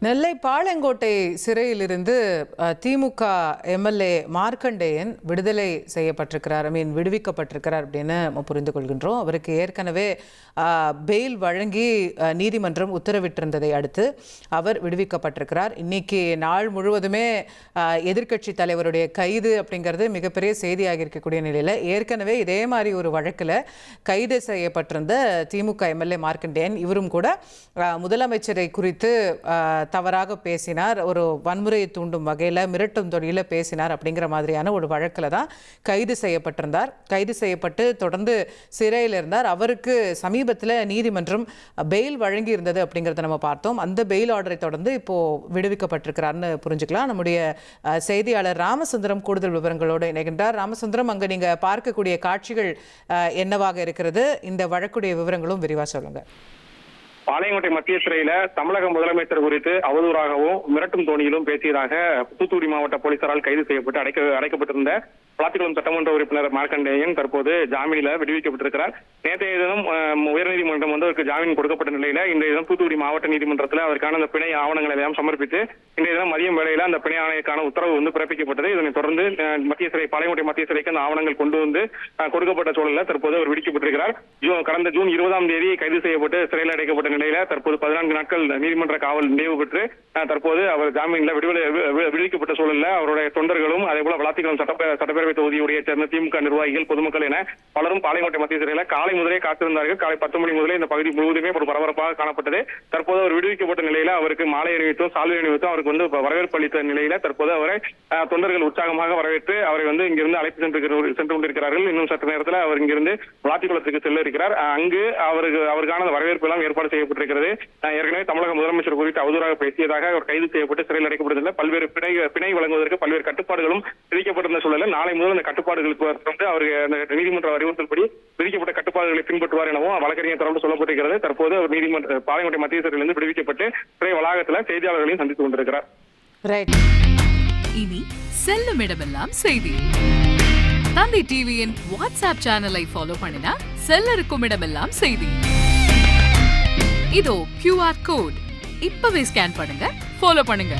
நெல்லை பாளையங்கோட்டை சிறையிலிருந்து திமுக எம்எல்ஏ மார்க்கண்டேயன் விடுதலை செய்யப்பட்டிருக்கிறார், விடுவிக்கப்பட்டிருக்கிறார் அப்படின்னு நம்ம புரிந்து கொள்கின்றோம். அவருக்கு ஏற்கனவே பெயில் வழங்கி நீதிமன்றம் உத்தரவிட்டிருந்ததை அடுத்து அவர் விடுவிக்கப்பட்டிருக்கிறார். இன்னைக்கு நாள் முழுவதுமே எதிர்க்கட்சி தலைவருடைய கைது அப்படிங்கிறது மிகப்பெரிய செய்தியாக இருக்கக்கூடிய நிலையில் ஏற்கனவே இதே மாதிரி ஒரு வழக்கில் கைது செய்யப்பட்டிருந்த திமுக எம்எல்ஏ மார்க்கண்டேயன் இவரும் கூட முதலமைச்சரை குறித்து தவறாக பேசினார், ஒரு வன்முறையை தூண்டும் வகையில் மிரட்டும் தொழில பேசினார் அப்படிங்கிற மாதிரியான ஒரு வழக்கில் தான் கைது செய்யப்பட்டிருந்தார். கைது செய்யப்பட்டு தொடர்ந்து சிறையில் இருந்தார். அவருக்கு சமீபத்தில் நீதிமன்றம் பெயில் வழங்கி இருந்தது அப்படிங்கிறத நம்ம பார்த்தோம். அந்த பெயில் ஆர்டரை தொடர்ந்து இப்போ விடுவிக்கப்பட்டிருக்கிறார்னு புரிஞ்சுக்கலாம். நம்முடைய செய்தியாளர் ராமசுந்தரம் கூடுதல் விவரங்களோடு இணைகின்றார். ராமசுந்தரம், அங்கே நீங்கள் பார்க்கக்கூடிய காட்சிகள் என்னவாக இருக்கிறது? இந்த வழக்குடைய விவரங்களும் விரிவாக சொல்லுங்க. பாளையங்கோட்டை மத்திய சிறையில தமிழக முதலமைச்சர் குறித்து அவதூறாகவும் மிரட்டும் தோணியிலும் பேசியதாக தூத்துக்குடி மாவட்ட போலீசாரால் கைது செய்யப்பட்டு அடைக்கப்பட்டிருந்த விளாத்திக்குளம் சட்டமன்ற உறுப்பினர் மார்க்கண்டேயன் தற்போது ஜாமீனில் விடுவிக்கப்பட்டிருக்கிறார். நேற்றைய தினம் உயர்நீதிமன்றம் அவருக்கு ஜாமீன் கொடுக்கப்பட்ட நிலையில இன்றைய தினம் தூத்துக்குடி மாவட்ட நீதிமன்றத்தில் அதற்கான அந்த பிணை ஆவணங்களை எல்லாம் சமர்ப்பித்து இன்றைய தினம் மதியம் வேளையில அந்த பிணை ஆணையக்கான உத்தரவு பிறப்பிக்கப்பட்டது. இதனைத் தொடர்ந்து மத்திய சிறை பாளையங்கோட்டை மத்திய சிறைக்கு அந்த ஆவணங்கள் கொண்டு வந்து கொடுக்கப்பட்ட சூழலில் தற்போது அவர் விடுவிக்கப்பட்டிருக்கிறார். கடந்த ஜூன் 20ஆம் தேதி கைது செய்யப்பட்டு சிறையில் அடைக்கப்பட்ட நிலையில தற்போது 14 நாட்கள் நீதிமன்ற காவல் நிறைவு பெற்று தற்போது அவர் ஜாமீனில் விடுவிக்கப்பட்ட சூழலில் அவருடைய தொண்டர்களும் அதே போல விளாத்திக்குளம் சட்டப்பேரவை தொகுதியுடைய சேர்ந்த திமுக நிர்வாகிகள், பொதுமக்கள் என பலரும் பாளையங்கோட்டை மத்திய சிறையில் காலை முதலே காத்திருந்தார்கள். காலை 10 மணி முதலே இந்த பகுதி முழுவதுமே ஒரு பரபரப்பாக காணப்பட்டது. தற்போது அவர் விடுவிக்கப்பட்ட நிலையில அவருக்கு மாலை அணிவித்தும் சால்வை அணிவித்தும் அவருக்கு வரவேற்பு அளித்த நிலையில தற்போது அவரை தொண்டர்கள் உற்சாகமாக வரவேற்று அவரை இங்கிருந்து அழைத்து சென்று கொண்டிருக்கிறார்கள். இன்னும் சற்று நேரத்தில் அவர் இங்கிருந்து விளாத்திக்குளத்துக்கு செல்ல இருக்கிறார். அங்கு அவருக்கான வரவேற்பு எல்லாம் ஏற்பாடு செய்யப்பட்டிருக்கிறது. ஏற்கனவே தமிழக முதலமைச்சர் குறித்து அவதூறாக பேசியதாக அவர் கைது செய்யப்பட்டு சிறையில் அடைக்கப்பட்டதில் பல்வேறு பிணை வழங்குவதற்கு பல்வேறு கட்டுப்பாடுகளும் விதிக்கப்பட்டிருந்த சூழலில் நாளை முதல் அந்த கட்டுப்பாடுகளுக்கு அவருக்கு அந்த நீதிமன்ற அறிவுறுத்தல்படி விதிக்கப்பட்ட கட்டுப்பாடுகளை பின்பற்றுவார் எனவும் வழக்கறிஞர் தரப்பு சொல்லப்பட்டிருக்கிறது. தற்போது அவர் நீதிமன்ற பாளையங்கோட்டை மத்திய சிறையிலிருந்து விடுவிக்கப்பட்டு சிறை வளாகத்தில் செய்தியாளர்களையும் சந்தித்துக் கொண்டிருக்கிறார். இனி செல்லும் இடமெல்லாம் செய்தி. தந்தி டிவியின் வாட்ஸ்அப் சேனலை ஃபாலோ பண்ணினா செல்ல இருக்கும் இடமெல்லாம் செய்தி. இதோ QR கோட் இப்பவே ஸ்கேன் பண்ணுங்க, ஃபாலோ பண்ணுங்க.